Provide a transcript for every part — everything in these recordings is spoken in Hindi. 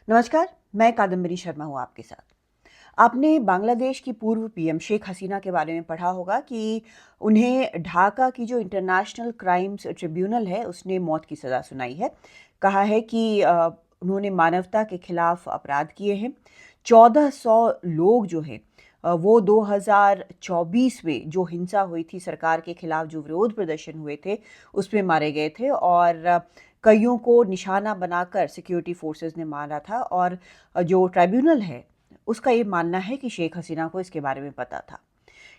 नमस्कार, मैं कादम्बरी शर्मा हूँ आपके साथ। आपने बांग्लादेश की पूर्व पीएम शेख हसीना के बारे में पढ़ा होगा कि उन्हें ढाका की जो इंटरनेशनल क्राइम्स ट्रिब्यूनल है, उसने मौत की सज़ा सुनाई है। कहा है कि उन्होंने मानवता के खिलाफ अपराध किए हैं। 1400 लोग जो हैं वो 2024 में जो हिंसा हुई थी सरकार के खिलाफ, जो विरोध प्रदर्शन हुए थे, उसमें मारे गए थे और कईयों को निशाना बनाकर सिक्योरिटी फोर्सेस ने मारा था। और जो ट्राइब्यूनल है उसका ये मानना है कि शेख हसीना को इसके बारे में पता था।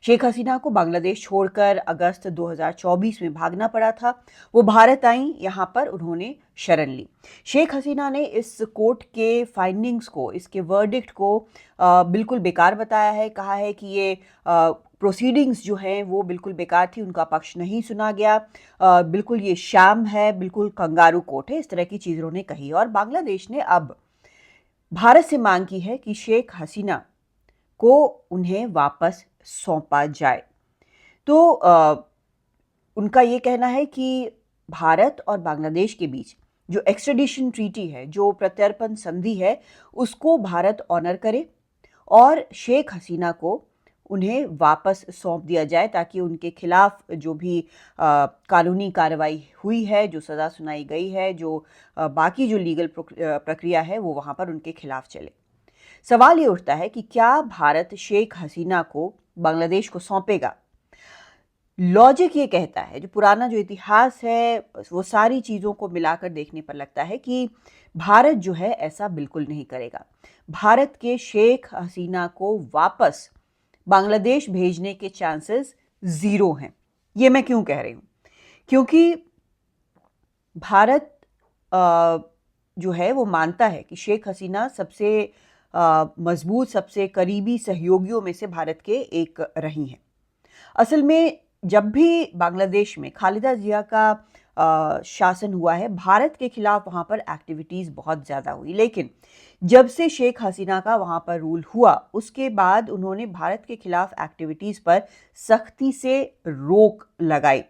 शेख हसीना को बांग्लादेश छोड़कर अगस्त 2024 में भागना पड़ा था। वो भारत आई, यहाँ पर उन्होंने शरण ली। शेख हसीना ने इस कोर्ट के फाइंडिंग्स को, इसके वर्डिक्ट को बिल्कुल बेकार बताया है। कहा है कि ये प्रोसीडिंग्स जो हैं वो बिल्कुल बेकार थी, उनका पक्ष नहीं सुना गया, बिल्कुल ये शैम है, बिल्कुल कंगारू कोर्ट है, इस तरह की चीज़ उन्होंने कही। और बांग्लादेश ने अब भारत से मांग की है कि शेख हसीना को उन्हें वापस सौंपा जाए। तो उनका ये कहना है कि भारत और बांग्लादेश के बीच जो एक्स्ट्रेडिशन ट्रीटी है, जो प्रत्यर्पण संधि है, उसको भारत ऑनर करे और शेख हसीना को उन्हें वापस सौंप दिया जाए, ताकि उनके खिलाफ जो भी कानूनी कार्रवाई हुई है, जो सज़ा सुनाई गई है, जो बाकी जो लीगल प्रक्रिया है, वो वहाँ पर उनके खिलाफ चले। सवाल ये उठता है कि क्या भारत शेख हसीना को बांग्लादेश को सौंपेगा? लॉजिक ये कहता है, जो पुराना जो इतिहास है, वो सारी चीज़ों को मिलाकर देखने पर लगता है कि भारत जो है ऐसा बिल्कुल नहीं करेगा। भारत के शेख हसीना को वापस बांग्लादेश भेजने के चांसेस ज़ीरो हैं। ये मैं क्यों कह रही हूँ? क्योंकि भारत जो है वो मानता है कि शेख हसीना सबसे मजबूत, सबसे करीबी सहयोगियों में से भारत के एक रही हैं। असल में जब भी बांग्लादेश में खालिदा जिया का शासन हुआ है, भारत के खिलाफ वहाँ पर एक्टिविटीज़ बहुत ज़्यादा हुई। लेकिन जब से शेख हसीना का वहाँ पर रूल हुआ, उसके बाद उन्होंने भारत के खिलाफ एक्टिविटीज़ पर सख्ती से रोक लगाई।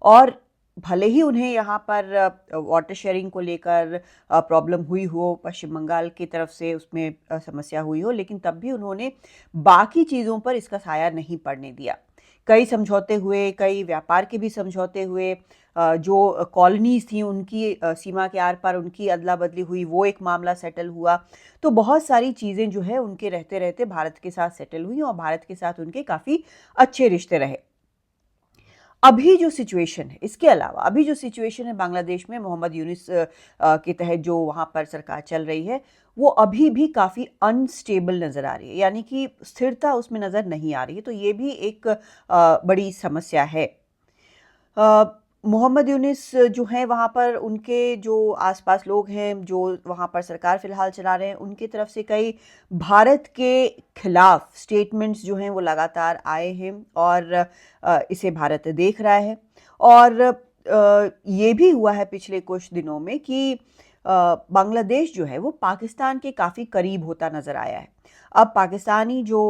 और भले ही उन्हें यहाँ पर वाटर शेयरिंग को लेकर प्रॉब्लम हुई हो, पश्चिम बंगाल की तरफ से उसमें समस्या हुई हो, लेकिन तब भी उन्होंने बाकी चीज़ों पर इसका साया नहीं पड़ने दिया। कई समझौते हुए, कई व्यापार के भी समझौते हुए, जो कॉलोनीज़ थी उनकी सीमा के आर पार उनकी अदला बदली हुई, वो एक मामला सेटल हुआ। तो बहुत सारी चीज़ें जो है उनके रहते रहते भारत के साथ सेटल हुई और भारत के साथ उनके काफ़ी अच्छे रिश्ते रहे। अभी जो सिचुएशन है, इसके अलावा अभी जो सिचुएशन है बांग्लादेश में, मोहम्मद यूनुस के तहत जो वहाँ पर सरकार चल रही है, वो अभी भी काफ़ी अनस्टेबल नज़र आ रही है, यानी कि स्थिरता उसमें नज़र नहीं आ रही है। तो ये भी एक बड़ी समस्या है। मोहम्मद यूनुस जो हैं वहाँ पर, उनके जो आसपास लोग हैं जो वहाँ पर सरकार फ़िलहाल चला रहे हैं, उनकी तरफ से कई भारत के खिलाफ स्टेटमेंट्स जो हैं वो लगातार आए हैं और इसे भारत देख रहा है। और ये भी हुआ है पिछले कुछ दिनों में कि बांग्लादेश जो है वो पाकिस्तान के काफ़ी करीब होता नज़र आया है। अब पाकिस्तानी जो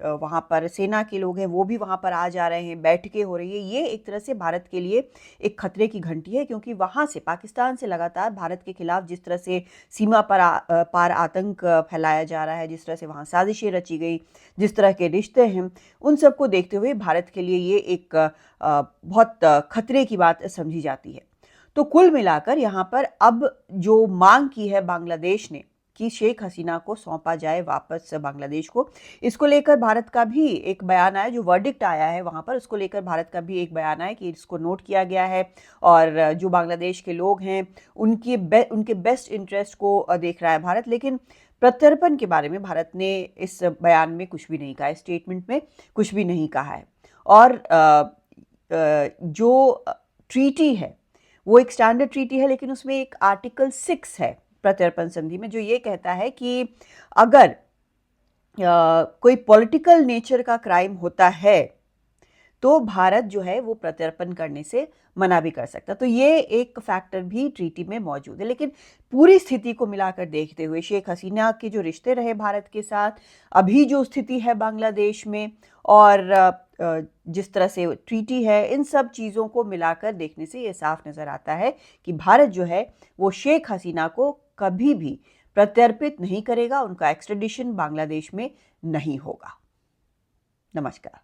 वहाँ पर सेना के लोग हैं वो भी वहाँ पर आ जा रहे हैं, बैठकें हो रही है। ये एक तरह से भारत के लिए एक खतरे की घंटी है, क्योंकि वहाँ से, पाकिस्तान से लगातार भारत के खिलाफ जिस तरह से सीमा पर पार आतंक फैलाया जा रहा है, जिस तरह से वहाँ साजिशें रची गई, जिस तरह के रिश्ते हैं, उन सबको देखते हुए भारत के लिए ये एक बहुत खतरे की बात समझी जाती है। तो कुल मिलाकर यहाँ पर अब जो मांग की है बांग्लादेश ने कि शेख हसीना को सौंपा जाए वापस बांग्लादेश को, इसको लेकर भारत का भी एक बयान आया, जो वर्डिक्ट आया है वहाँ पर, उसको लेकर भारत का भी एक बयान आया कि इसको नोट किया गया है और जो बांग्लादेश के लोग हैं उनके बेस्ट इंटरेस्ट को देख रहा है भारत। लेकिन प्रत्यर्पण के बारे में भारत ने इस बयान में कुछ भी नहीं कहा है, स्टेटमेंट में कुछ भी नहीं कहा है। और जो ट्रीटी है वो एक स्टैंडर्ड ट्रीटी है, लेकिन उसमें एक आर्टिकल 6 है प्रत्यर्पण संधि में, जो ये कहता है कि अगर कोई पॉलिटिकल नेचर का क्राइम होता है तो भारत जो है वो प्रत्यर्पण करने से मना भी कर सकता। तो ये एक फैक्टर भी ट्रीटी में मौजूद है। लेकिन पूरी स्थिति को मिलाकर देखते हुए, शेख हसीना के जो रिश्ते रहे भारत के साथ, अभी जो स्थिति है बांग्लादेश में, और जिस तरह से ट्रीटी है, इन सब चीज़ों को मिलाकर देखने से ये साफ नज़र आता है कि भारत जो है वो शेख हसीना को कभी भी प्रत्यर्पित नहीं करेगा, उनका एक्स्ट्रेडिशन बांग्लादेश में नहीं होगा। नमस्कार।